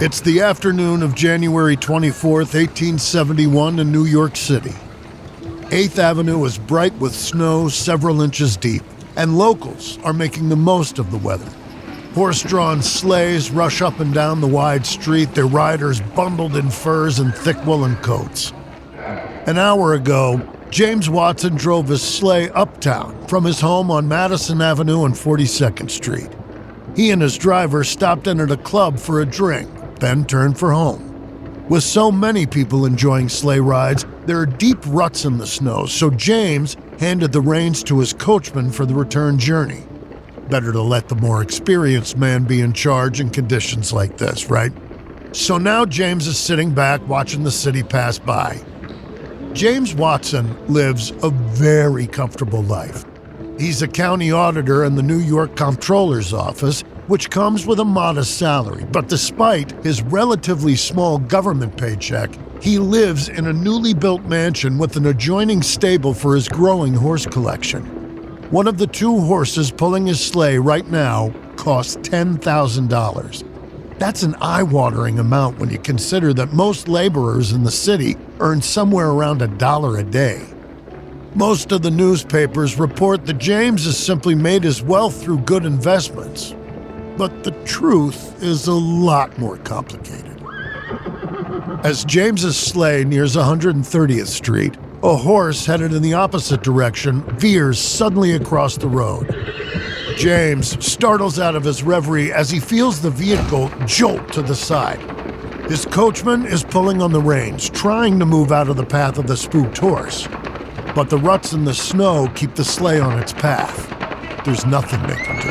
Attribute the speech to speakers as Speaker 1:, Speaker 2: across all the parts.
Speaker 1: It's the afternoon of January 24th, 1871 in New York City. 8th Avenue is bright with snow several inches deep, and locals are making the most of the weather. Horse-drawn sleighs rush up and down the wide street, their riders bundled in furs and thick woolen coats. An hour ago, James Watson drove his sleigh uptown from his home on Madison Avenue and 42nd Street. He and his driver stopped in at a club for a drink, then turned for home. With so many people enjoying sleigh rides, there are deep ruts in the snow, so James handed the reins to his coachman for the return journey. Better to let the more experienced man be in charge in conditions like this, right? So now James is sitting back watching the city pass by. James Watson lives a very comfortable life. He's a county auditor in the New York Comptroller's office, which comes with a modest salary. But despite his relatively small government paycheck, he lives in a newly built mansion with an adjoining stable for his growing horse collection. One of the two horses pulling his sleigh right now costs $10,000. That's an eye-watering amount when you consider that most laborers in the city earn somewhere around $1 a day. Most of the newspapers report that James has simply made his wealth through good investments. But the truth is a lot more complicated. As James's sleigh nears 130th Street, a horse headed in the opposite direction veers suddenly across the road. James startles out of his reverie as he feels the vehicle jolt to the side. His coachman is pulling on the reins, trying to move out of the path of the spooked horse. But the ruts in the snow keep the sleigh on its path. There's nothing they can do.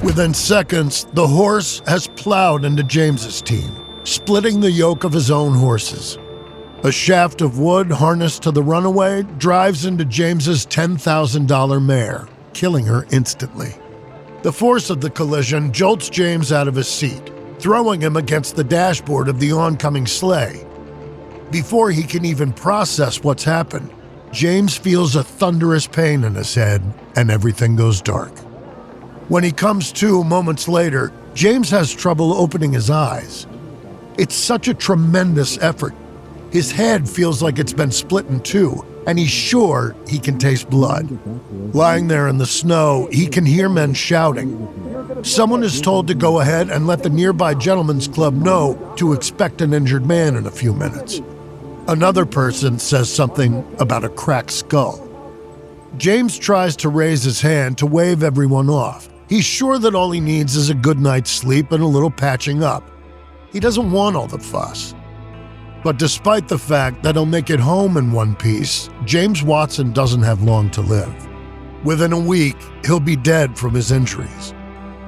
Speaker 1: Within seconds, the horse has plowed into James's team, splitting the yoke of his own horses. A shaft of wood harnessed to the runaway drives into James's $10,000 mare, killing her instantly. The force of the collision jolts James out of his seat, throwing him against the dashboard of the oncoming sleigh. Before he can even process what's happened, James feels a thunderous pain in his head, and everything goes dark. When he comes to moments later, James has trouble opening his eyes. It's such a tremendous effort. His head feels like it's been split in two, and he's sure he can taste blood. Lying there in the snow, he can hear men shouting. Someone is told to go ahead and let the nearby gentlemen's club know to expect an injured man in a few minutes. Another person says something about a cracked skull. James tries to raise his hand to wave everyone off. He's sure that all he needs is a good night's sleep and a little patching up. He doesn't want all the fuss. But despite the fact that he'll make it home in one piece, James Watson doesn't have long to live. Within a week, he'll be dead from his injuries.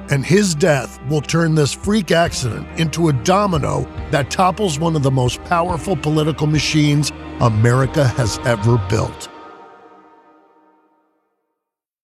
Speaker 1: And his death will turn this freak accident into a domino that topples one of the most powerful political machines America has ever built.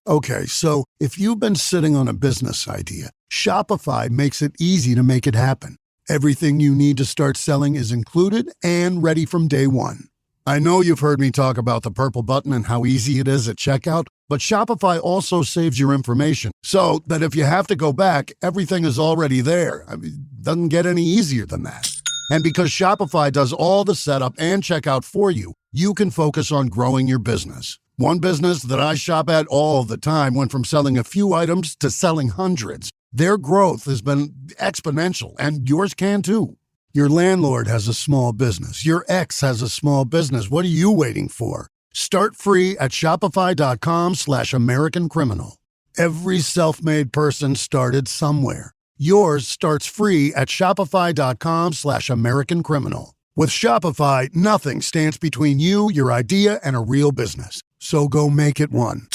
Speaker 1: Okay, so if you've been sitting on a business idea, Shopify makes it easy to make it happen. Everything you need to start selling is included and ready from day one. I know you've heard me talk about the purple button and how easy it is at checkout, but Shopify also saves your information so that if you have to go back, everything is already there. I mean, it doesn't get any easier than that. And because Shopify does all the setup and checkout for you, you can focus on growing your business. One business that I shop at all the time went from selling a few items to selling hundreds. Their growth has been exponential, and yours can too. Your landlord has a small business. Your ex has a small business. What are you waiting for? Start free at shopify.com/American Criminal. Every self-made person started somewhere. Yours starts free at shopify.com/American Criminal. With Shopify, nothing stands between you, your idea, and a real business. So go make it one.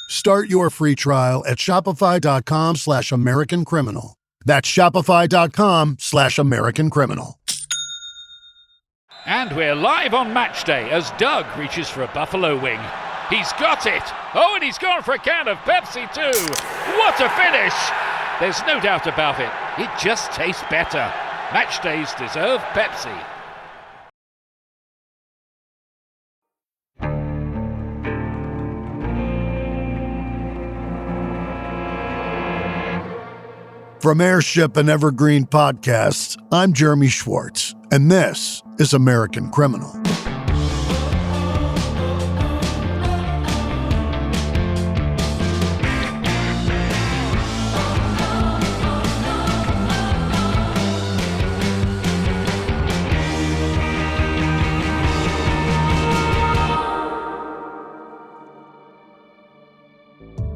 Speaker 1: Start your free trial at shopify.com/American Criminal. That's shopify.com/American Criminal.
Speaker 2: And we're live on match day as Doug reaches for a buffalo wing. He's got it! Oh, and he's gone for a can of Pepsi too! What a finish! There's no doubt about it. It just tastes better. Match days deserve Pepsi.
Speaker 1: From Airship and Evergreen Podcasts, I'm Jeremy Schwartz, and this is American Criminal.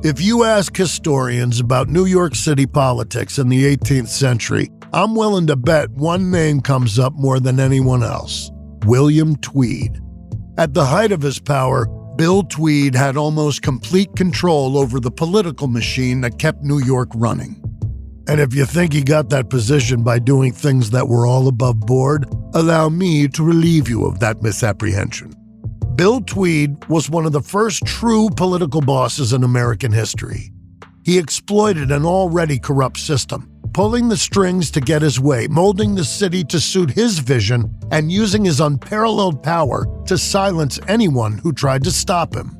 Speaker 1: If you ask historians about New York City politics in the 18th century, I'm willing to bet one name comes up more than anyone else: William Tweed. At the height of his power, Bill Tweed had almost complete control over the political machine that kept New York running. And if you think he got that position by doing things that were all above board, allow me to relieve you of that misapprehension. Bill Tweed was one of the first true political bosses in American history. He exploited an already corrupt system, pulling the strings to get his way, molding the city to suit his vision, and using his unparalleled power to silence anyone who tried to stop him.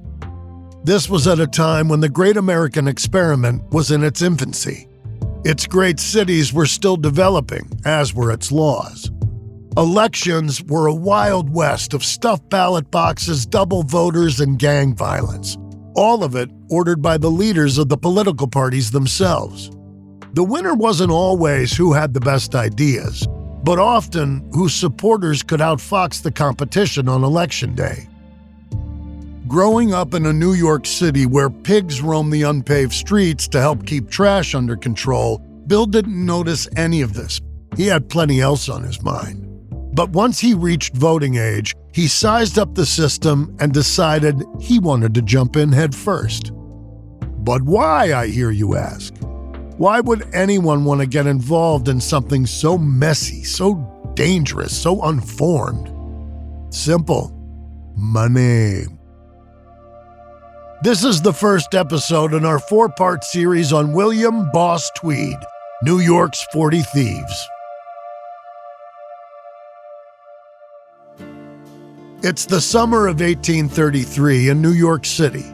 Speaker 1: This was at a time when the Great American Experiment was in its infancy. Its great cities were still developing, as were its laws. Elections were a wild west of stuffed ballot boxes, double voters, and gang violence. All of it ordered by the leaders of the political parties themselves. The winner wasn't always who had the best ideas, but often whose supporters could outfox the competition on Election Day. Growing up in a New York City where pigs roam the unpaved streets to help keep trash under control, Bill didn't notice any of this. He had plenty else on his mind. But once he reached voting age, he sized up the system and decided he wanted to jump in head first. But why, I hear you ask? Why would anyone want to get involved in something so messy, so dangerous, so unformed? Simple. Money. This is the first episode in our 4-part series on William Boss Tweed, New York's 40 Thieves. It's the summer of 1833 in New York City,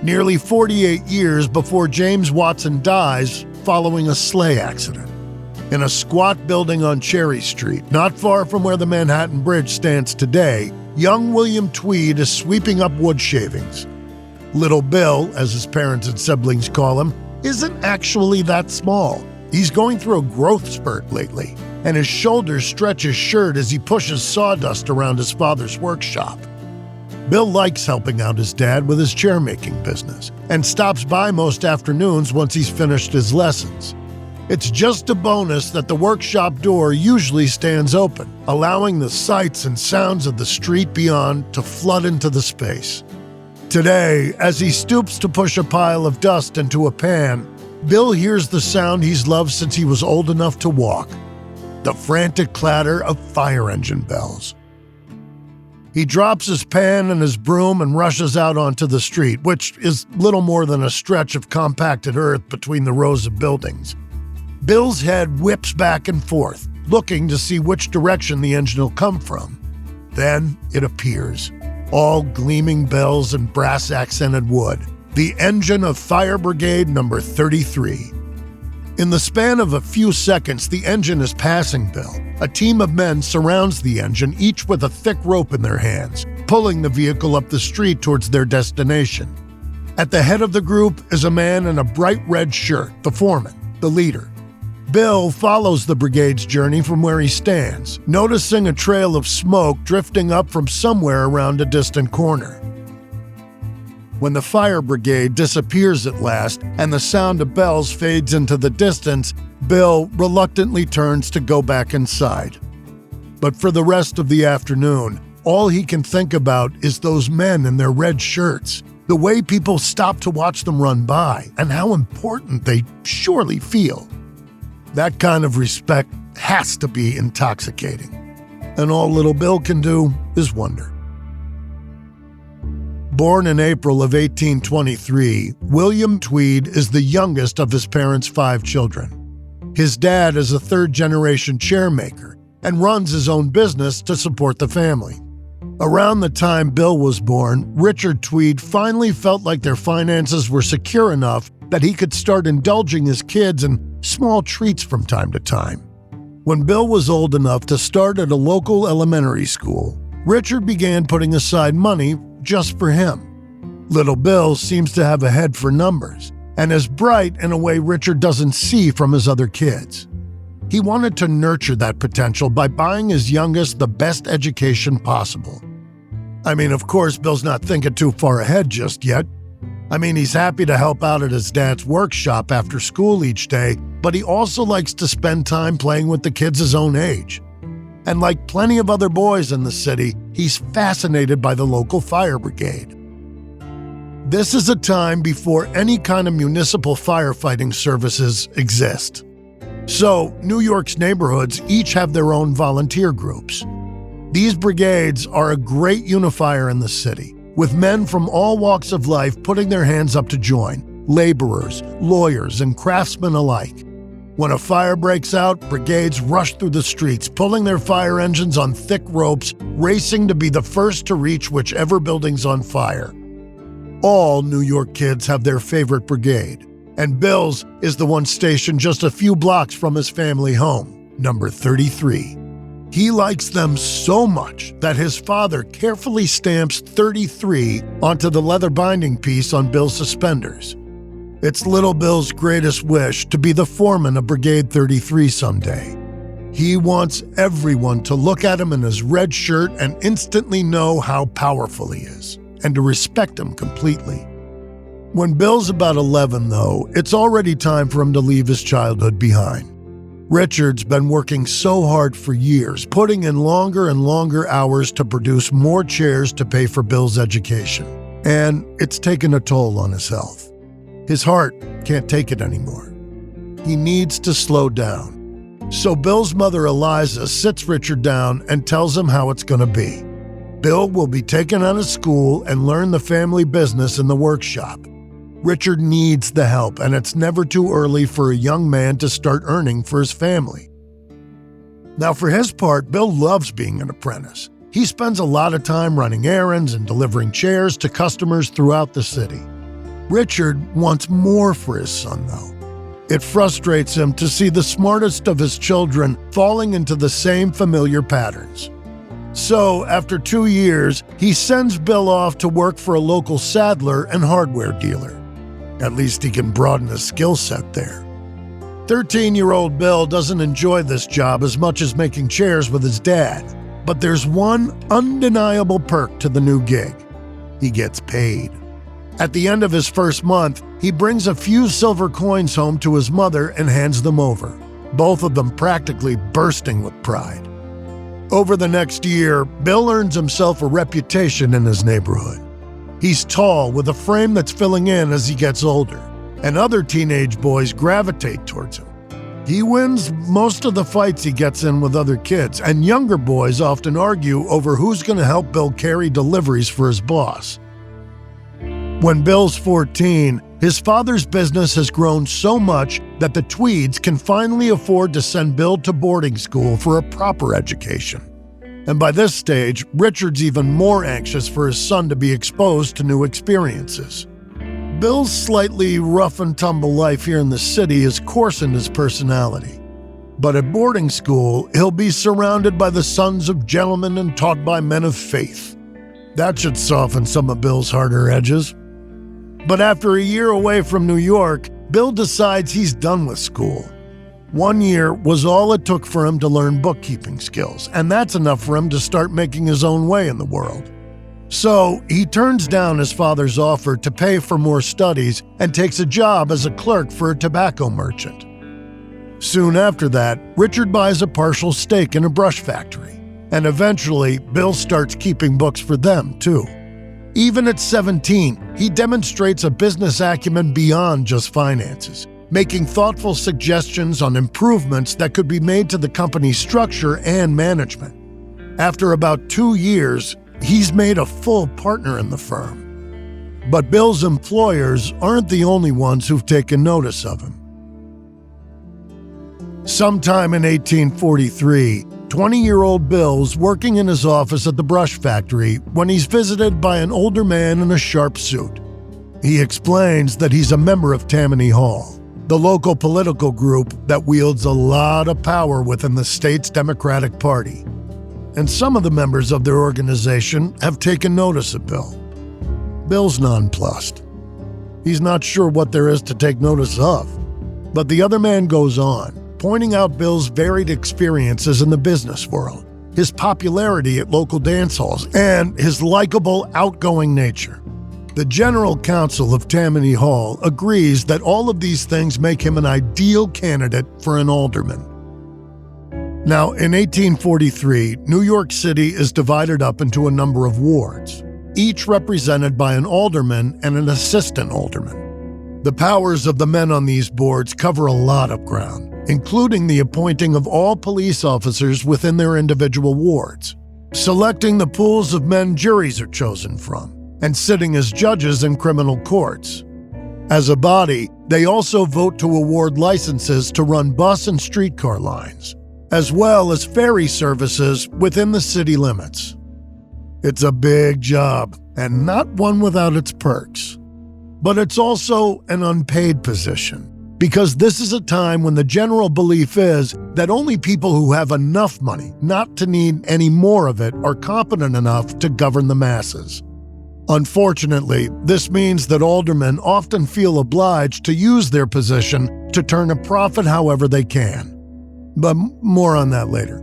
Speaker 1: nearly 48 years before James Watson dies following a sleigh accident. In a squat building on Cherry Street, not far from where the Manhattan Bridge stands today, young William Tweed is sweeping up wood shavings. Little Bill, as his parents and siblings call him, isn't actually that small. He's going through a growth spurt lately, and his shoulders stretch his shirt as he pushes sawdust around his father's workshop. Bill likes helping out his dad with his chair-making business and stops by most afternoons once he's finished his lessons. It's just a bonus that the workshop door usually stands open, allowing the sights and sounds of the street beyond to flood into the space. Today, as he stoops to push a pile of dust into a pan, Bill hears the sound he's loved since he was old enough to walk: the frantic clatter of fire engine bells. He drops his pan and his broom and rushes out onto the street, which is little more than a stretch of compacted earth between the rows of buildings. Bill's head whips back and forth, looking to see which direction the engine will come from. Then it appears, all gleaming bells and brass-accented wood, the engine of Fire Brigade number 33. In the span of a few seconds, the engine is passing Bill. A team of men surrounds the engine, each with a thick rope in their hands, pulling the vehicle up the street towards their destination. At the head of the group is a man in a bright red shirt, the foreman, the leader. Bill follows the brigade's journey from where he stands, noticing a trail of smoke drifting up from somewhere around a distant corner. When the fire brigade disappears at last and the sound of bells fades into the distance, Bill reluctantly turns to go back inside. But for the rest of the afternoon, all he can think about is those men in their red shirts, the way people stop to watch them run by, and how important they surely feel. That kind of respect has to be intoxicating, and all little Bill can do is wonder. Born in April of 1823, William Tweed is the youngest of his parents' 5 children. His dad is a third-generation chairmaker and runs his own business to support the family. Around the time Bill was born, Richard Tweed finally felt like their finances were secure enough that he could start indulging his kids in small treats from time to time. When Bill was old enough to start at a local elementary school, Richard began putting aside money just for him. Little Bill seems to have a head for numbers and is bright in a way Richard doesn't see from his other kids. He wanted to nurture that potential by buying his youngest the best education possible. I mean, of course, Bill's not thinking too far ahead just yet. He's happy to help out at his dad's workshop after school each day, but he also likes to spend time playing with the kids his own age. And like plenty of other boys in the city, he's fascinated by the local fire brigade. This is a time before any kind of municipal firefighting services exist. So, New York's neighborhoods each have their own volunteer groups. These brigades are a great unifier in the city, with men from all walks of life putting their hands up to join, laborers, lawyers, and craftsmen alike. When a fire breaks out, brigades rush through the streets, pulling their fire engines on thick ropes, racing to be the first to reach whichever building's on fire. All New York kids have their favorite brigade, and Bill's is the one stationed just a few blocks from his family home, number 33. He likes them so much that his father carefully stamps 33 onto the leather binding piece on Bill's suspenders. It's little Bill's greatest wish to be the foreman of Brigade 33 someday. He wants everyone to look at him in his red shirt and instantly know how powerful he is, and to respect him completely. When Bill's about 11, though, it's already time for him to leave his childhood behind. Richard's been working so hard for years, putting in longer and longer hours to produce more chairs to pay for Bill's education. And it's taken a toll on his health. His heart can't take it anymore. He needs to slow down. So Bill's mother, Eliza, sits Richard down and tells him how it's going to be. Bill will be taken out of school and learn the family business in the workshop. Richard needs the help, and it's never too early for a young man to start earning for his family. Now, for his part, Bill loves being an apprentice. He spends a lot of time running errands and delivering chairs to customers throughout the city. Richard wants more for his son, though. It frustrates him to see the smartest of his children falling into the same familiar patterns. So, after 2 years, he sends Bill off to work for a local saddler and hardware dealer. At least he can broaden his skill set there. 13-year-old Bill doesn't enjoy this job as much as making chairs with his dad, but there's one undeniable perk to the new gig. He gets paid. At the end of his first month, he brings a few silver coins home to his mother and hands them over, both of them practically bursting with pride. Over the next year, Bill earns himself a reputation in his neighborhood. He's tall with a frame that's filling in as he gets older, and other teenage boys gravitate towards him. He wins most of the fights he gets in with other kids, and younger boys often argue over who's going to help Bill carry deliveries for his boss. When Bill's 14, his father's business has grown so much that the Tweeds can finally afford to send Bill to boarding school for a proper education. And by this stage, Richard's even more anxious for his son to be exposed to new experiences. Bill's slightly rough and tumble life here in the city has coarsened his personality. But at boarding school, he'll be surrounded by the sons of gentlemen and taught by men of faith. That should soften some of Bill's harder edges. But after a year away from New York, Bill decides he's done with school. 1 year was all it took for him to learn bookkeeping skills, and that's enough for him to start making his own way in the world. So he turns down his father's offer to pay for more studies and takes a job as a clerk for a tobacco merchant. Soon after that, Richard buys a partial stake in a brush factory, and eventually Bill starts keeping books for them too. Even at 17, he demonstrates a business acumen beyond just finances, making thoughtful suggestions on improvements that could be made to the company's structure and management. After about 2 years, he's made a full partner in the firm. But Bill's employers aren't the only ones who've taken notice of him. Sometime in 1843, 20-year-old Bill's working in his office at the brush factory when he's visited by an older man in a sharp suit. He explains that he's a member of Tammany Hall, the local political group that wields a lot of power within the state's Democratic Party. And some of the members of their organization have taken notice of Bill. Bill's nonplussed. He's not sure what there is to take notice of. But the other man goes on, pointing out Bill's varied experiences in the business world, his popularity at local dance halls, and his likable, outgoing nature. The General Counsel of Tammany Hall agrees that all of these things make him an ideal candidate for an alderman. Now, in 1843, New York City is divided up into a number of wards, each represented by an alderman and an assistant alderman. The powers of the men on these boards cover a lot of ground, including the appointing of all police officers within their individual wards, selecting the pools of men juries are chosen from, and sitting as judges in criminal courts. As a body, they also vote to award licenses to run bus and streetcar lines, as well as ferry services within the city limits. It's a big job, and not one without its perks. But it's also an unpaid position, because this is a time when the general belief is that only people who have enough money not to need any more of it are competent enough to govern the masses. Unfortunately, this means that aldermen often feel obliged to use their position to turn a profit however they can. But more on that later.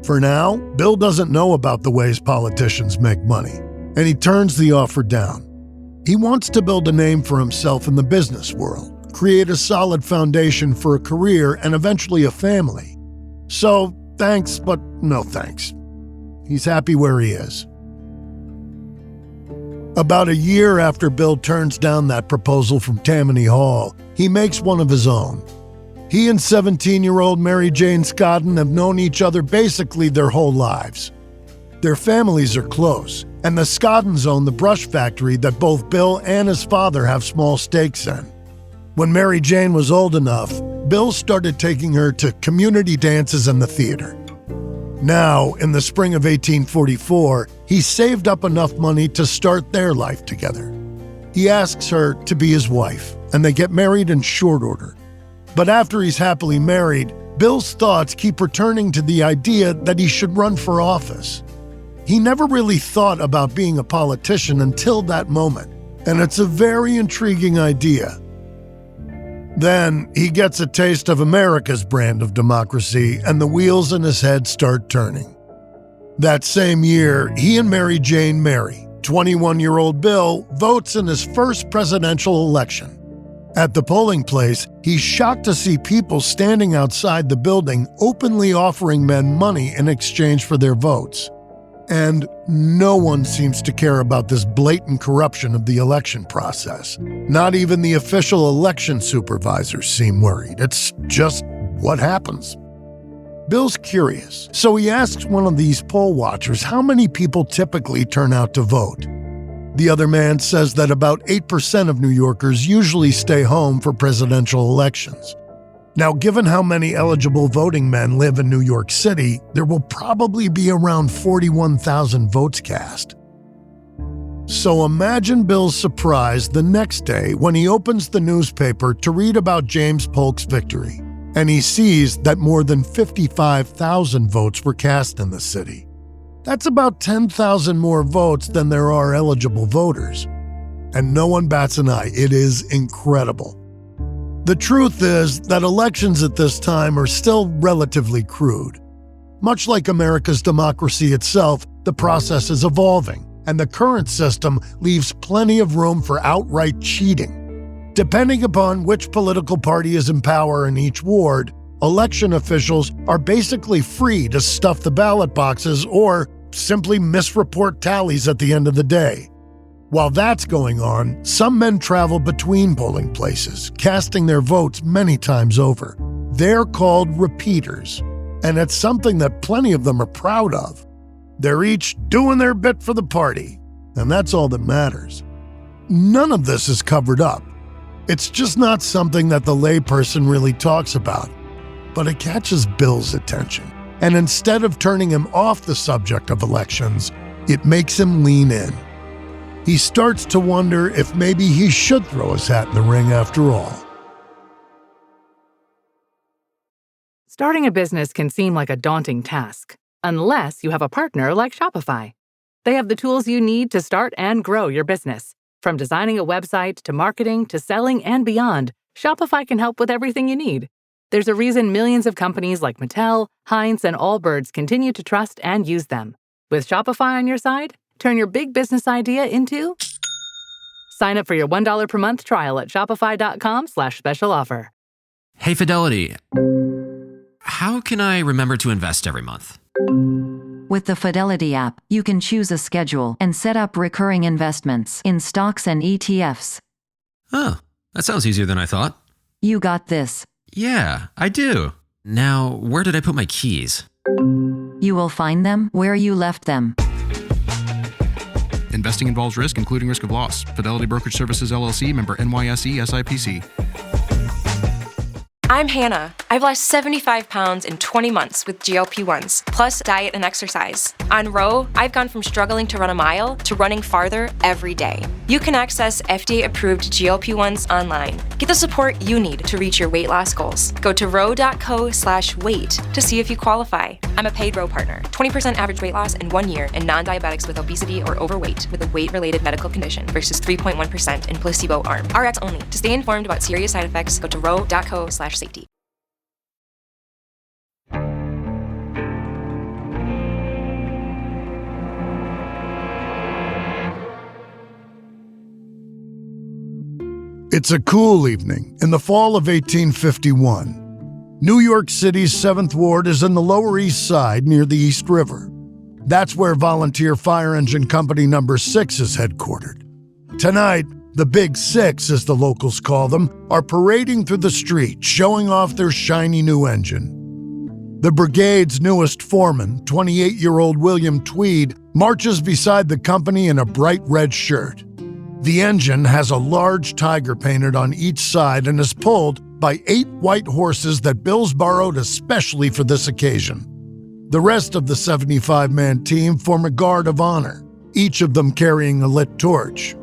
Speaker 1: For now, Bill doesn't know about the ways politicians make money, and he turns the offer down. He wants to build a name for himself in the business world, create a solid foundation for a career and eventually a family. So, thanks, but no thanks. He's happy where he is. About a year after Bill turns down that proposal from Tammany Hall, he makes one of his own. He and 17-year-old Mary Jane Scotton have known each other basically their whole lives. Their families are close, and the Scottons own the brush factory that both Bill and his father have small stakes in. When Mary Jane was old enough, Bill started taking her to community dances and the theater. Now, in the spring of 1844, he saved up enough money to start their life together. He asks her to be his wife, and they get married in short order. But after he's happily married, Bill's thoughts keep returning to the idea that he should run for office. He never really thought about being a politician until that moment, and it's a very intriguing idea. Then he gets a taste of America's brand of democracy, and the wheels in his head start turning. That same year, he and Mary Jane marry. 21-year-old Bill votes in his first presidential election. At the polling place, he's shocked to see people standing outside the building openly offering men money in exchange for their votes. And no one seems to care about this blatant corruption of the election process. Not even the official election supervisors seem worried. It's just what happens. Bill's curious, so he asks one of these poll watchers how many people typically turn out to vote. The other man says that about 8% of New Yorkers usually stay home for presidential elections. Now, given how many eligible voting men live in New York City, there will probably be around 41,000 votes cast. So imagine Bill's surprise the next day when he opens the newspaper to read about James Polk's victory, and he sees that more than 55,000 votes were cast in the city. That's about 10,000 more votes than there are eligible voters. And no one bats an eye. It is incredible. The truth is that elections at this time are still relatively crude. Much like America's democracy itself, the process is evolving, and the current system leaves plenty of room for outright cheating. Depending upon which political party is in power in each ward, election officials are basically free to stuff the ballot boxes or simply misreport tallies at the end of the day. While that's going on, some men travel between polling places, casting their votes many times over. They're called repeaters, and it's something that plenty of them are proud of. They're each doing their bit for the party, and that's all that matters. None of this is covered up. It's just not something that the layperson really talks about, but it catches Bill's attention. And instead of turning him off the subject of elections, it makes him lean in. He starts to wonder if maybe he should throw his hat in the ring after all.
Speaker 3: Starting a business can seem like a daunting task, unless you have a partner like Shopify. They have the tools you need to start and grow your business. From designing a website to marketing to selling and beyond, Shopify can help with everything you need. There's a reason millions of companies like Mattel, Heinz, and Allbirds continue to trust and use them. With Shopify on your side, turn your big business idea into... Sign up for your $1 per month trial at shopify.com/special offer.
Speaker 4: Hey, Fidelity. How can I remember to invest every month?
Speaker 5: With the Fidelity app, you can choose a schedule and set up recurring investments in stocks and ETFs.
Speaker 4: Oh, that sounds easier than I thought.
Speaker 5: You got this.
Speaker 4: Yeah, I do. Now, where did I put my keys?
Speaker 5: You will find them where you left them.
Speaker 6: Investing involves risk, including risk of loss. Fidelity Brokerage Services, LLC, member NYSE, SIPC.
Speaker 7: I'm Hannah. I've lost 75 pounds in 20 months with GLP-1s, plus diet and exercise. On Row, I've gone from struggling to run a mile to running farther every day. You can access FDA-approved GLP-1s online. Get the support you need to reach your weight loss goals. Go to row.co/weight to see if you qualify. I'm a paid Row partner. 20% average weight loss in 1 year in non-diabetics with obesity or overweight with a weight-related medical condition versus 3.1% in placebo arm. RX only. To stay informed about serious side effects, go to row.co/safety.
Speaker 1: It's a cool evening in the fall of 1851. New York City's 7th Ward is in the Lower East Side near the East River. That's where Volunteer Fire Engine Company Number 6 is headquartered. Tonight, the Big Six, as the locals call them, are parading through the street, showing off their shiny new engine. The brigade's newest foreman, 28-year-old William Tweed, marches beside the company in a bright red shirt. The engine has a large tiger painted on each side and is pulled by 8 white horses that Bill's borrowed especially for this occasion. The rest of the 75-man team form a guard of honor, each of them carrying a lit torch.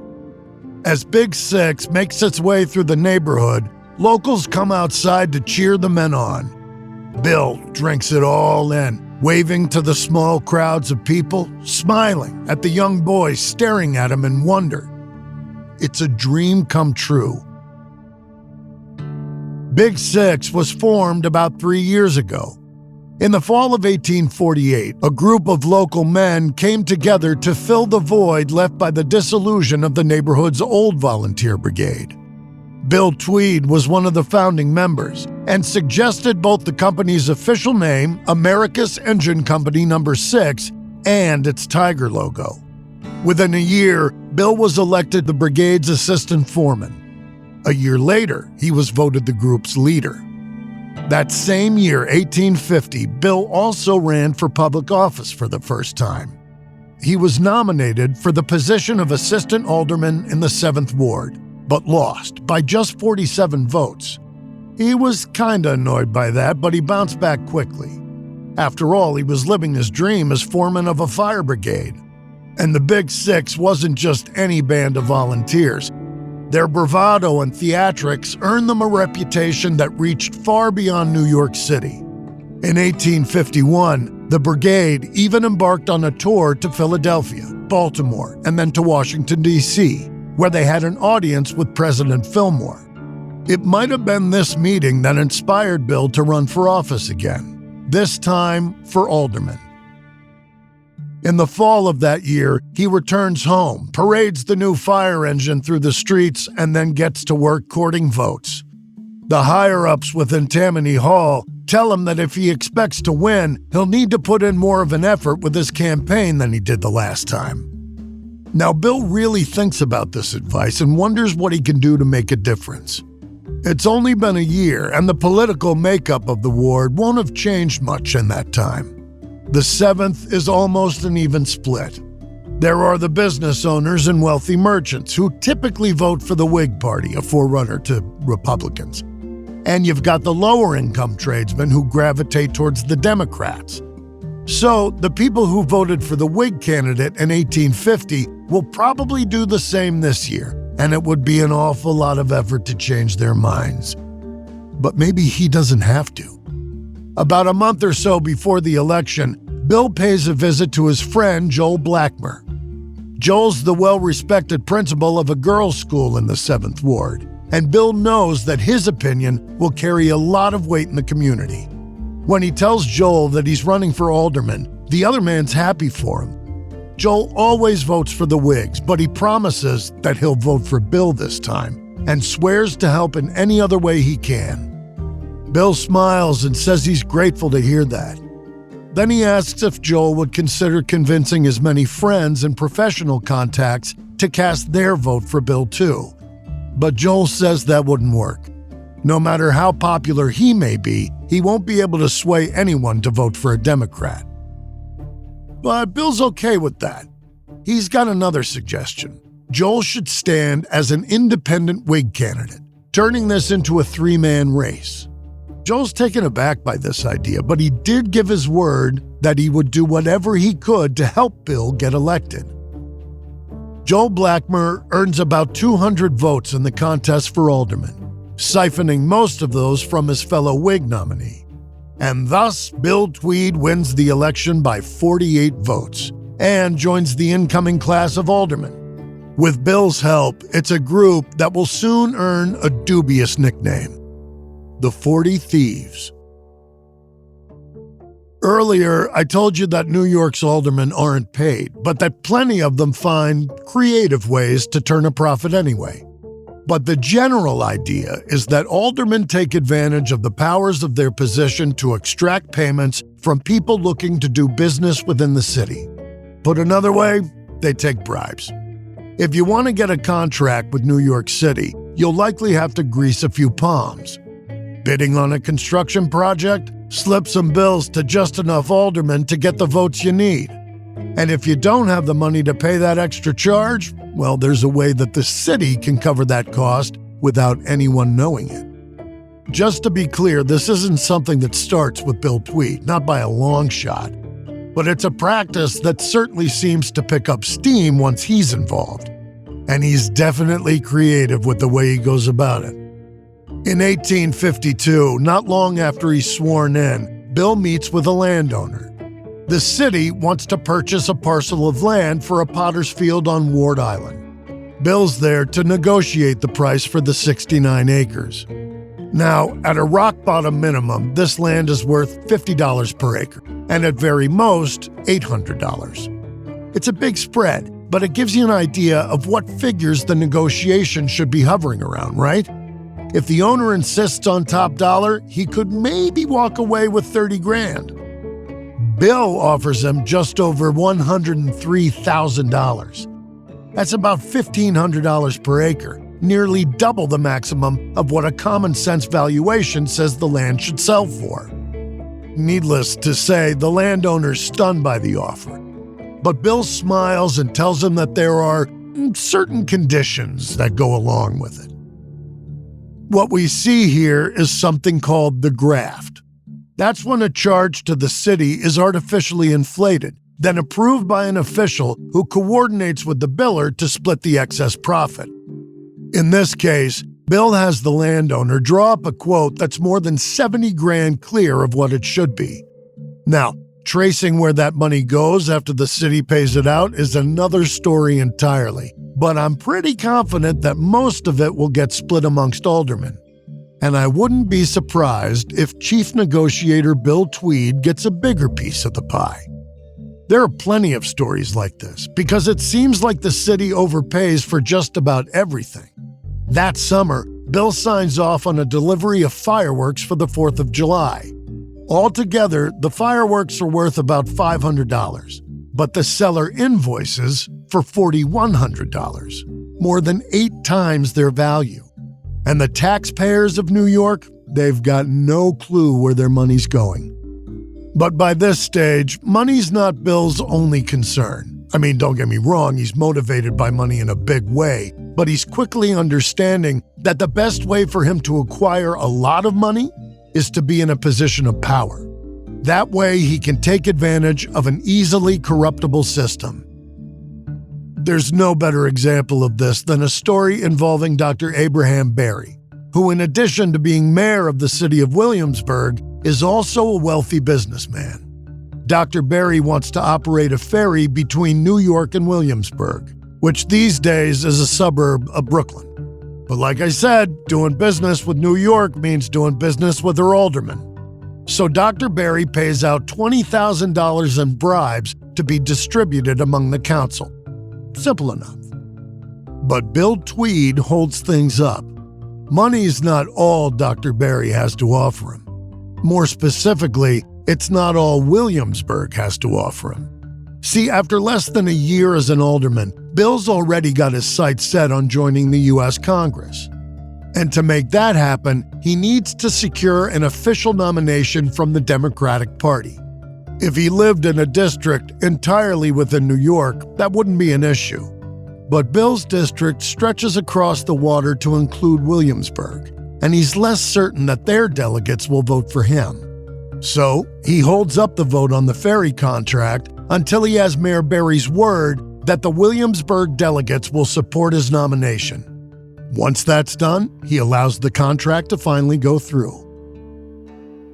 Speaker 1: As Big Six makes its way through the neighborhood, locals come outside to cheer the men on. Bill drinks it all in, waving to the small crowds of people, smiling at the young boys staring at him in wonder. It's a dream come true. Big Six was formed about 3 years ago. In the fall of 1848, a group of local men came together to fill the void left by the dissolution of the neighborhood's old volunteer brigade. Bill Tweed was one of the founding members and suggested both the company's official name, America's Engine Company Number 6, and its tiger logo. Within a year, Bill was elected the brigade's assistant foreman. A year later, he was voted the group's leader. That same year, 1850, Bill also ran for public office for the first time. He was nominated for the position of assistant alderman in the 7th Ward, but lost by just 47 votes. He was kinda annoyed by that, but he bounced back quickly. After all, he was living his dream as foreman of a fire brigade. And the Big Six wasn't just any band of volunteers. Their bravado and theatrics earned them a reputation that reached far beyond New York City. In 1851, the brigade even embarked on a tour to Philadelphia, Baltimore, and then to Washington, D.C., where they had an audience with President Fillmore. It might have been this meeting that inspired Bill to run for office again, this time for alderman. In the fall of that year, he returns home, parades the new fire engine through the streets, and then gets to work courting votes. The higher-ups within Tammany Hall tell him that if he expects to win, he'll need to put in more of an effort with his campaign than he did the last time. Now, Bill really thinks about this advice and wonders what he can do to make a difference. It's only been a year, and the political makeup of the ward won't have changed much in that time. The 7th is almost an even split. There are the business owners and wealthy merchants who typically vote for the Whig Party, a forerunner to Republicans. And you've got the lower-income tradesmen who gravitate towards the Democrats. So the people who voted for the Whig candidate in 1850 will probably do the same this year, and it would be an awful lot of effort to change their minds. But maybe he doesn't have to. About a month or so before the election, Bill pays a visit to his friend Joel Blackmer. Joel's the well-respected principal of a girls' school in the 7th Ward, and Bill knows that his opinion will carry a lot of weight in the community. When he tells Joel that he's running for alderman, the other man's happy for him. Joel always votes for the Whigs, but he promises that he'll vote for Bill this time and swears to help in any other way he can. Bill smiles and says he's grateful to hear that. Then he asks if Joel would consider convincing his many friends and professional contacts to cast their vote for Bill too. But Joel says that wouldn't work. No matter how popular he may be, he won't be able to sway anyone to vote for a Democrat. But Bill's okay with that. He's got another suggestion. Joel should stand as an independent Whig candidate, turning this into a 3-man race. Joel's taken aback by this idea, but he did give his word that he would do whatever he could to help Bill get elected. Joel Blackmer earns about 200 votes in the contest for alderman, siphoning most of those from his fellow Whig nominee. And thus, Bill Tweed wins the election by 48 votes and joins the incoming class of aldermen. With Bill's help, it's a group that will soon earn a dubious nickname: the 40 Thieves. Earlier, I told you that New York's aldermen aren't paid, but that plenty of them find creative ways to turn a profit anyway. But the general idea is that aldermen take advantage of the powers of their position to extract payments from people looking to do business within the city. Put another way, they take bribes. If you want to get a contract with New York City, you'll likely have to grease a few palms. Bidding on a construction project? Slip some bills to just enough aldermen to get the votes you need. And if you don't have the money to pay that extra charge, well, there's a way that the city can cover that cost without anyone knowing it. Just to be clear, this isn't something that starts with Bill Tweed, not by a long shot. But it's a practice that certainly seems to pick up steam once he's involved. And he's definitely creative with the way he goes about it. In 1852, not long after he's sworn in, Bill meets with a landowner. The city wants to purchase a parcel of land for a potter's field on Ward Island. Bill's there to negotiate the price for the 69 acres. Now, at a rock-bottom minimum, this land is worth $50 per acre, and at very most, $800. It's a big spread, but it gives you an idea of what figures the negotiation should be hovering around, right? If the owner insists on top dollar, he could maybe walk away with $30,000. Bill offers him just over $103,000. That's about $1,500 per acre, nearly double the maximum of what a common sense valuation says the land should sell for. Needless to say, the landowner's stunned by the offer. But Bill smiles and tells him that there are certain conditions that go along with it. What we see here is something called the graft. That's when a charge to the city is artificially inflated, then approved by an official who coordinates with the biller to split the excess profit. In this case, Bill has the landowner draw up a quote that's more than $70,000 clear of what it should be. Now, tracing where that money goes after the city pays it out is another story entirely, but I'm pretty confident that most of it will get split amongst aldermen. And I wouldn't be surprised if Chief Negotiator Bill Tweed gets a bigger piece of the pie. There are plenty of stories like this, because it seems like the city overpays for just about everything. That summer, Bill signs off on a delivery of fireworks for the 4th of July. Altogether, the fireworks are worth about $500, but the seller invoices for $4,100, more than 8 times their value. And the taxpayers of New York, they've got no clue where their money's going. But by this stage, money's not Bill's only concern. I mean, don't get me wrong, he's motivated by money in a big way, but he's quickly understanding that the best way for him to acquire a lot of money is to be in a position of power. That way, he can take advantage of an easily corruptible system. There's no better example of this than a story involving Dr. Abraham Berry, who in addition to being mayor of the city of Williamsburg, is also a wealthy businessman. Dr. Berry wants to operate a ferry between New York and Williamsburg, which these days is a suburb of Brooklyn. But like I said, doing business with New York means doing business with her alderman. So Dr. Berry pays out $20,000 in bribes to be distributed among the council. Simple enough. But Bill Tweed holds things up. Money's not all Dr. Berry has to offer him. More specifically, it's not all Williamsburg has to offer him. See, after less than a year as an alderman, Bill's already got his sights set on joining the U.S. Congress. And to make that happen, he needs to secure an official nomination from the Democratic Party. If he lived in a district entirely within New York, that wouldn't be an issue. But Bill's district stretches across the water to include Williamsburg, and he's less certain that their delegates will vote for him. So he holds up the vote on the ferry contract until he has Mayor Berry's word that the Williamsburg delegates will support his nomination. Once that's done, he allows the contract to finally go through.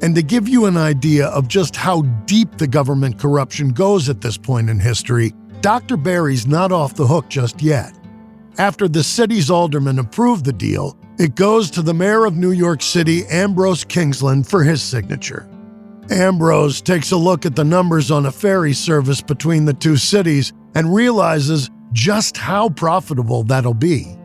Speaker 1: And to give you an idea of just how deep the government corruption goes at this point in history, Dr. Berry's not off the hook just yet. After the city's aldermen approve the deal, it goes to the mayor of New York City, Ambrose Kingsland, for his signature. Ambrose takes a look at the numbers on a ferry service between the two cities and realizes just how profitable that'll be.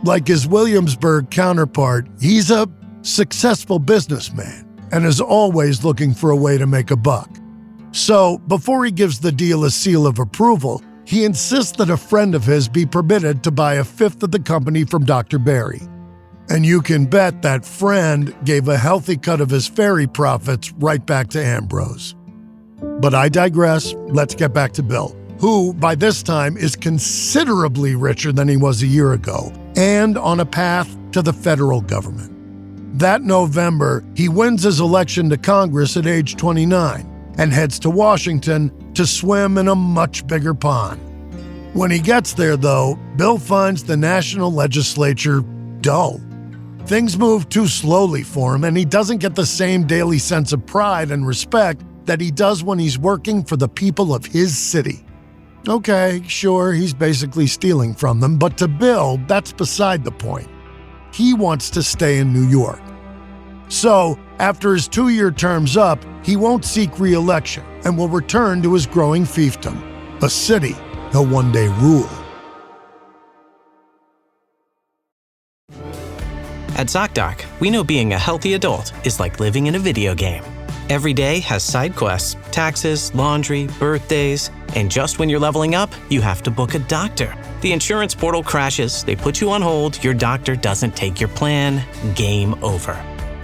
Speaker 1: Like his Williamsburg counterpart, he's a successful businessman and is always looking for a way to make a buck. So, before he gives the deal a seal of approval, he insists that a friend of his be permitted to buy a fifth of the company from Dr. Berry. And you can bet that friend gave a healthy cut of his ferry profits right back to Ambrose. But I digress. Let's get back to Bill, who by this time is considerably richer than he was a year ago and on a path to the federal government. That November, he wins his election to Congress at age 29 and heads to Washington to swim in a much bigger pond. When he gets there, though, Bill finds the national legislature dull. Things move too slowly for him, and he doesn't get the same daily sense of pride and respect that he does when he's working for the people of his city. Okay, sure, he's basically stealing from them, but to Bill, that's beside the point. He wants to stay in New York. So, after his 2-year term's up, he won't seek re-election and will return to his growing fiefdom, a city he'll one day rule.
Speaker 8: At ZocDoc, we know being a healthy adult is like living in a video game. Every day has side quests, taxes, laundry, birthdays, and just when you're leveling up, you have to book a doctor. The insurance portal crashes, they put you on hold, your doctor doesn't take your plan, game over.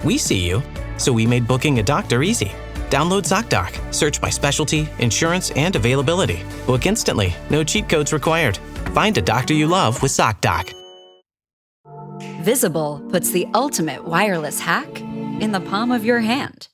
Speaker 8: We see you, so we made booking a doctor easy. Download ZocDoc, search by specialty, insurance, and availability. Book instantly, no cheat codes required. Find a doctor you love with ZocDoc.
Speaker 9: Visible puts the ultimate wireless hack in the palm of your hand.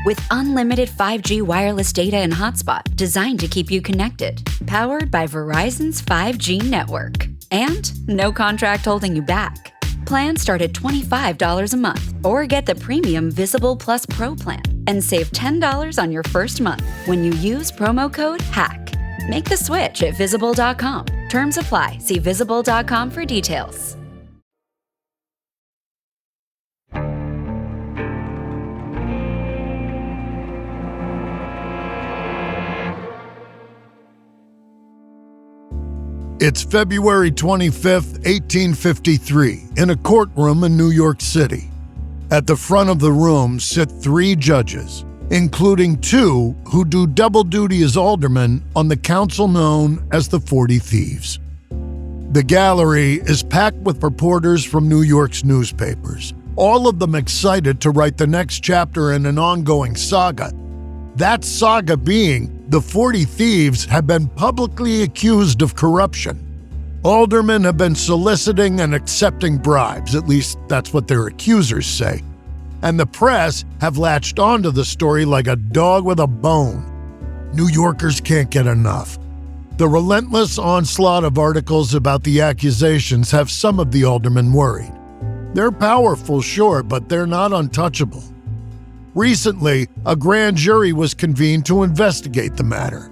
Speaker 9: With unlimited 5G wireless data and hotspot designed to keep you connected, powered by Verizon's 5G network. And no contract holding you back. Plans start at $25 a month, or get the premium Visible Plus Pro plan and save $10 on your first month when you use promo code HACK. Make the switch at Visible.com. Terms apply. See Visible.com for details.
Speaker 1: It's February 25th, 1853, in a courtroom in New York City. At the front of the room sit 3 judges, including 2 who do double duty as aldermen on the council known as the 40 Thieves. The gallery is packed with reporters from New York's newspapers, all of them excited to write the next chapter in an ongoing saga. That saga being the 40 Thieves have been publicly accused of corruption. Aldermen have been soliciting and accepting bribes, at least that's what their accusers say. And the press have latched onto the story like a dog with a bone. New Yorkers can't get enough. The relentless onslaught of articles about the accusations have some of the aldermen worried. They're powerful, sure, but they're not untouchable. Recently, a grand jury was convened to investigate the matter.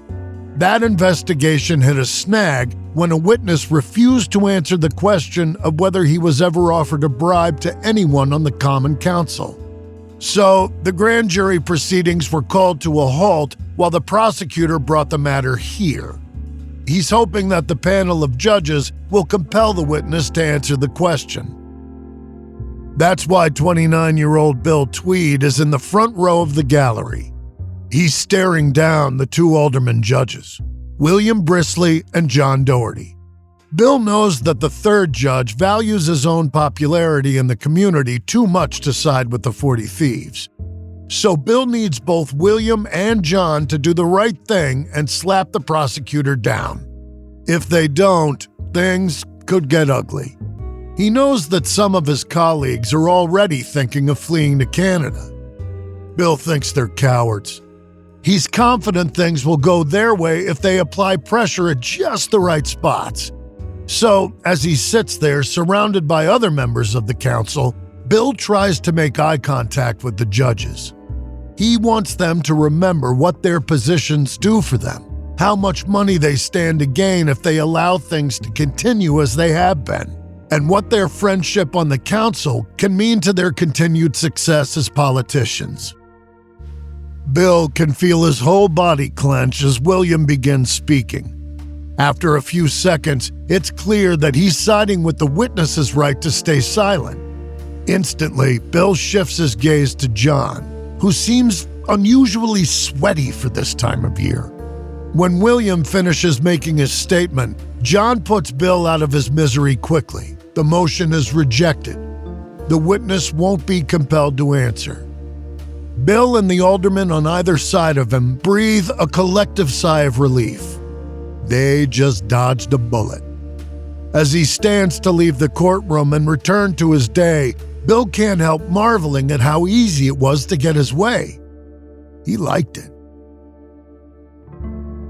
Speaker 1: That investigation hit a snag when a witness refused to answer the question of whether he was ever offered a bribe to anyone on the Common Council. So, the grand jury proceedings were called to a halt while the prosecutor brought the matter here. He's hoping that the panel of judges will compel the witness to answer the question. That's why 29-year-old Bill Tweed is in the front row of the gallery. He's staring down the two alderman judges, William Brisley and John Doherty. Bill knows that the third judge values his own popularity in the community too much to side with the 40 Thieves. So Bill needs both William and John to do the right thing and slap the prosecutor down. If they don't, things could get ugly. He knows that some of his colleagues are already thinking of fleeing to Canada. Bill thinks they're cowards. He's confident things will go their way if they apply pressure at just the right spots. So, as he sits there surrounded by other members of the council, Bill tries to make eye contact with the judges. He wants them to remember what their positions do for them, how much money they stand to gain if they allow things to continue as they have been, and what their friendship on the council can mean to their continued success as politicians. Bill can feel his whole body clench as William begins speaking. After a few seconds, it's clear that he's siding with the witness's right to stay silent. Instantly, Bill shifts his gaze to John, who seems unusually sweaty for this time of year. When William finishes making his statement, John puts Bill out of his misery quickly. The motion is rejected. The witness won't be compelled to answer. Bill and the aldermen on either side of him breathe a collective sigh of relief. They just dodged a bullet. As he stands to leave the courtroom and return to his day, Bill can't help marveling at how easy it was to get his way. He liked it.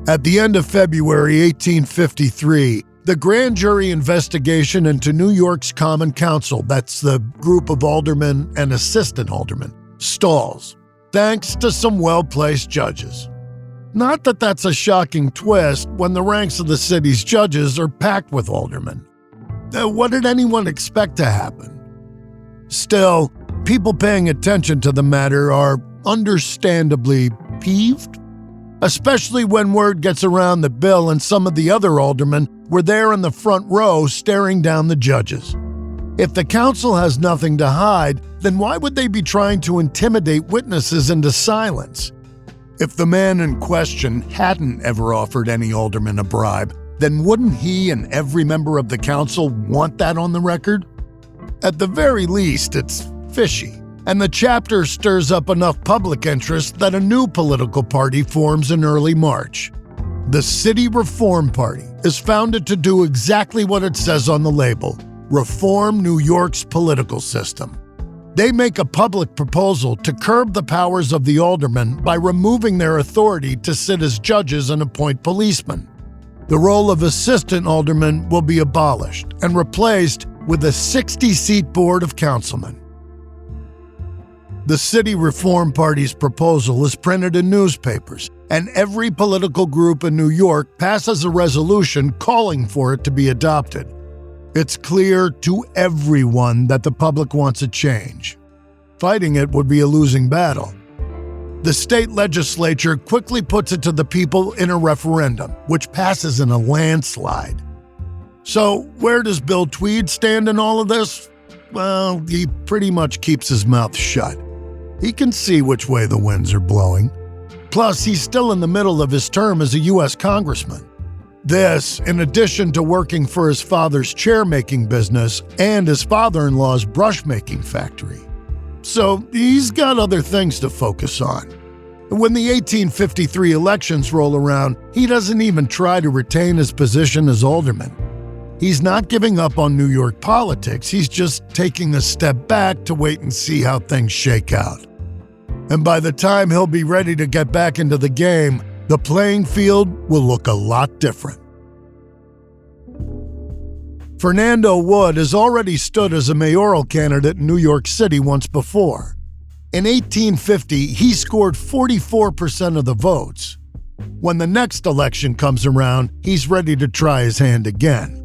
Speaker 1: At the end of February 1853, the grand jury investigation into New York's Common Council, that's the group of aldermen and assistant aldermen, stalls, thanks to some well-placed judges. Not that that's a shocking twist when the ranks of the city's judges are packed with aldermen. What did anyone expect to happen? Still, people paying attention to the matter are understandably peeved, especially when word gets around that Bill and some of the other aldermen were there in the front row staring down the judges. If the council has nothing to hide, then why would they be trying to intimidate witnesses into silence? If the man in question hadn't ever offered any alderman a bribe, then wouldn't he and every member of the council want that on the record? At the very least, it's fishy, and the chapter stirs up enough public interest that a new political party forms in early March. The City Reform Party is founded to do exactly what it says on the label: reform New York's political system. They make a public proposal to curb the powers of the aldermen by removing their authority to sit as judges and appoint policemen. The role of assistant aldermen will be abolished and replaced with a 60-seat board of councilmen. The City Reform Party's proposal is printed in newspapers, and every political group in New York passes a resolution calling for it to be adopted. It's clear to everyone that the public wants a change. Fighting it would be a losing battle. The state legislature quickly puts it to the people in a referendum, which passes in a landslide. So, where does Bill Tweed stand in all of this? Well, he pretty much keeps his mouth shut. He can see which way the winds are blowing. Plus, he's still in the middle of his term as a U.S. congressman. This, in addition to working for his father's chair-making business and his father-in-law's brush-making factory. So he's got other things to focus on. When the 1853 elections roll around, he doesn't even try to retain his position as alderman. He's not giving up on New York politics, he's just taking a step back to wait and see how things shake out. And by the time he'll be ready to get back into the game, the playing field will look a lot different. Fernando Wood has already stood as a mayoral candidate in New York City once before. In 1850, he scored 44% of the votes. When the next election comes around, he's ready to try his hand again.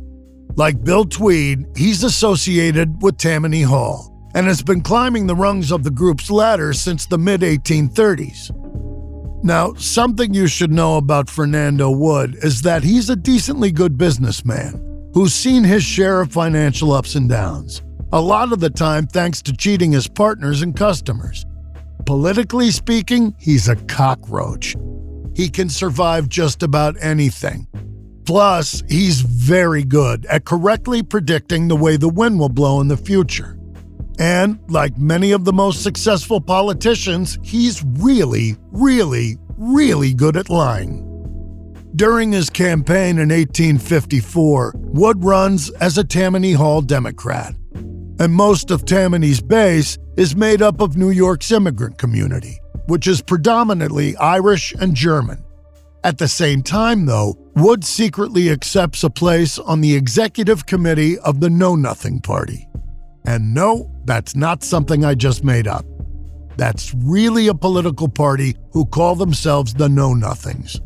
Speaker 1: Like Bill Tweed, he's associated with Tammany Hall and has been climbing the rungs of the group's ladder since the mid-1830s. Now, something you should know about Fernando Wood is that he's a decently good businessman who's seen his share of financial ups and downs, a lot of the time thanks to cheating his partners and customers. Politically speaking, he's a cockroach. He can survive just about anything. Plus, he's very good at correctly predicting the way the wind will blow in the future. And, like many of the most successful politicians, he's really, really, really good at lying. During his campaign in 1854, Wood runs as a Tammany Hall Democrat. And most of Tammany's base is made up of New York's immigrant community, which is predominantly Irish and German. At the same time, though, Wood secretly accepts a place on the executive committee of the Know Nothing Party. And no, that's not something I just made up. That's really a political party who call themselves the Know Nothings.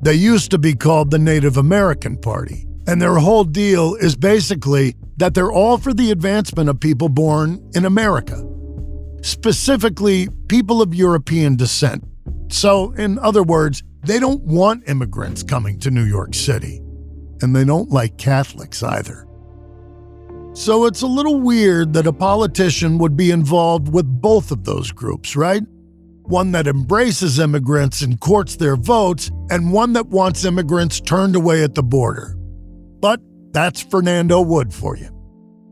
Speaker 1: They used to be called the Native American Party, and their whole deal is basically that they're all for the advancement of people born in America, specifically people of European descent. So, in other words, they don't want immigrants coming to New York City, and they don't like Catholics either. So it's a little weird that a politician would be involved with both of those groups, right? One that embraces immigrants and courts their votes, and one that wants immigrants turned away at the border. But that's Fernando Wood for you.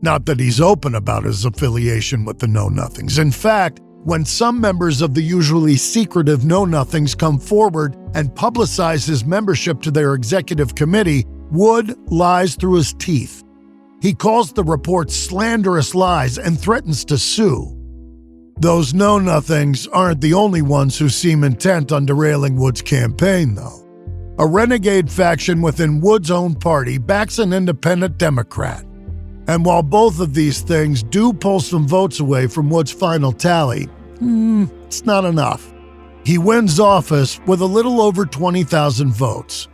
Speaker 1: Not that he's open about his affiliation with the Know Nothings. In fact, when some members of the usually secretive Know Nothings come forward and publicize his membership to their executive committee, Wood lies through his teeth. He calls the reports slanderous lies and threatens to sue. Those Know Nothings aren't the only ones who seem intent on derailing Wood's campaign, though. A renegade faction within Wood's own party backs an independent Democrat. And while both of these things do pull some votes away from Wood's final tally, it's not enough. He wins office with a little over 20,000 votes.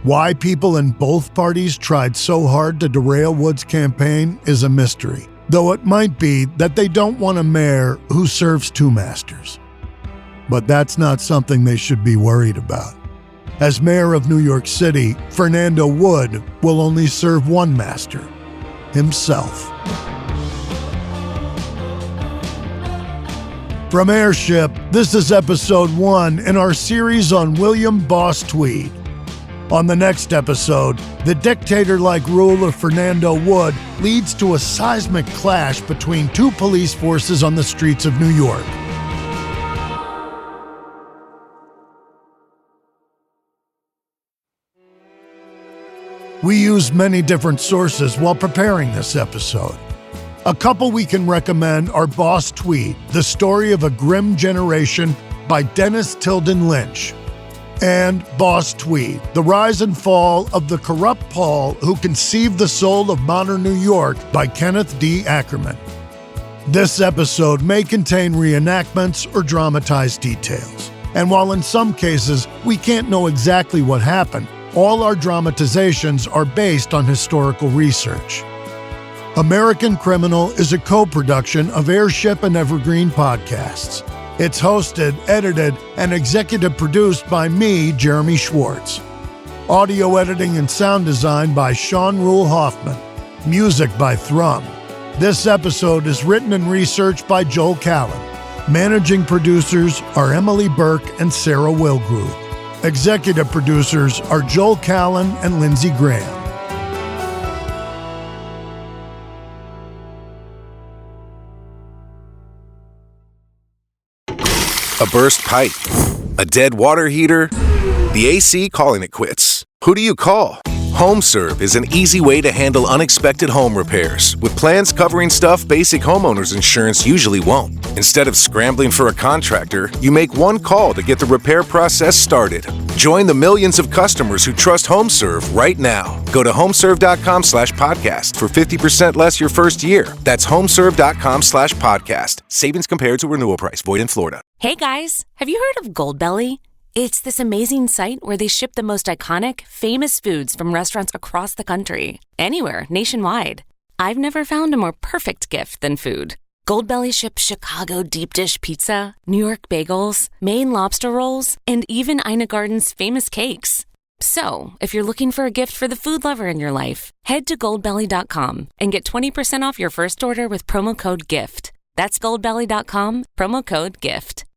Speaker 1: Why people in both parties tried so hard to derail Wood's campaign is a mystery, though it might be that they don't want a mayor who serves two masters. But that's not something they should be worried about. As mayor of New York City, Fernando Wood will only serve one master: himself. From Airship, this is episode 1 in our series on William Boss Tweed. On the next episode, the dictator-like rule of Fernando Wood leads to a seismic clash between two police forces on the streets of New York. We used many different sources while preparing this episode. A couple we can recommend are Boss Tweed, The Story of a Grim Generation by Dennis Tilden Lynch, and Boss Tweed, The Rise and Fall of the Corrupt Paul Who Conceived the Soul of Modern New York by Kenneth D. Ackerman. This episode may contain reenactments or dramatized details, and while in some cases we can't know exactly what happened, all our dramatizations are based on historical research. American Criminal is a co-production of Airship and Evergreen Podcasts. It's hosted, edited, and executive produced by me, Jeremy Schwartz. Audio editing and sound design by Sean Rule Hoffman. Music by Thrum. This episode is written and researched by Joel Callan. Managing producers are Emily Burke and Sarah Wilgrove. Executive producers are Joel Callan and Lindsey Graham.
Speaker 10: A burst pipe, a dead water heater, the AC calling it quits. Who do you call? HomeServe is an easy way to handle unexpected home repairs, with plans covering stuff basic homeowners insurance usually won't. Instead of scrambling for a contractor, you make one call to get the repair process started. Join the millions of customers who trust HomeServe right now. Go to homeserve.com/podcast for 50% less your first year. That's homeserve.com/podcast. Savings compared to renewal price. Void in Florida.
Speaker 11: Hey guys, have you heard of Goldbelly? It's this amazing site where they ship the most iconic, famous foods from restaurants across the country. Anywhere, nationwide. I've never found a more perfect gift than food. Goldbelly ships Chicago deep dish pizza, New York bagels, Maine lobster rolls, and even Ina Garden's famous cakes. So, if you're looking for a gift for the food lover in your life, head to goldbelly.com and get 20% off your first order with promo code GIFT. That's goldbelly.com, promo code GIFT.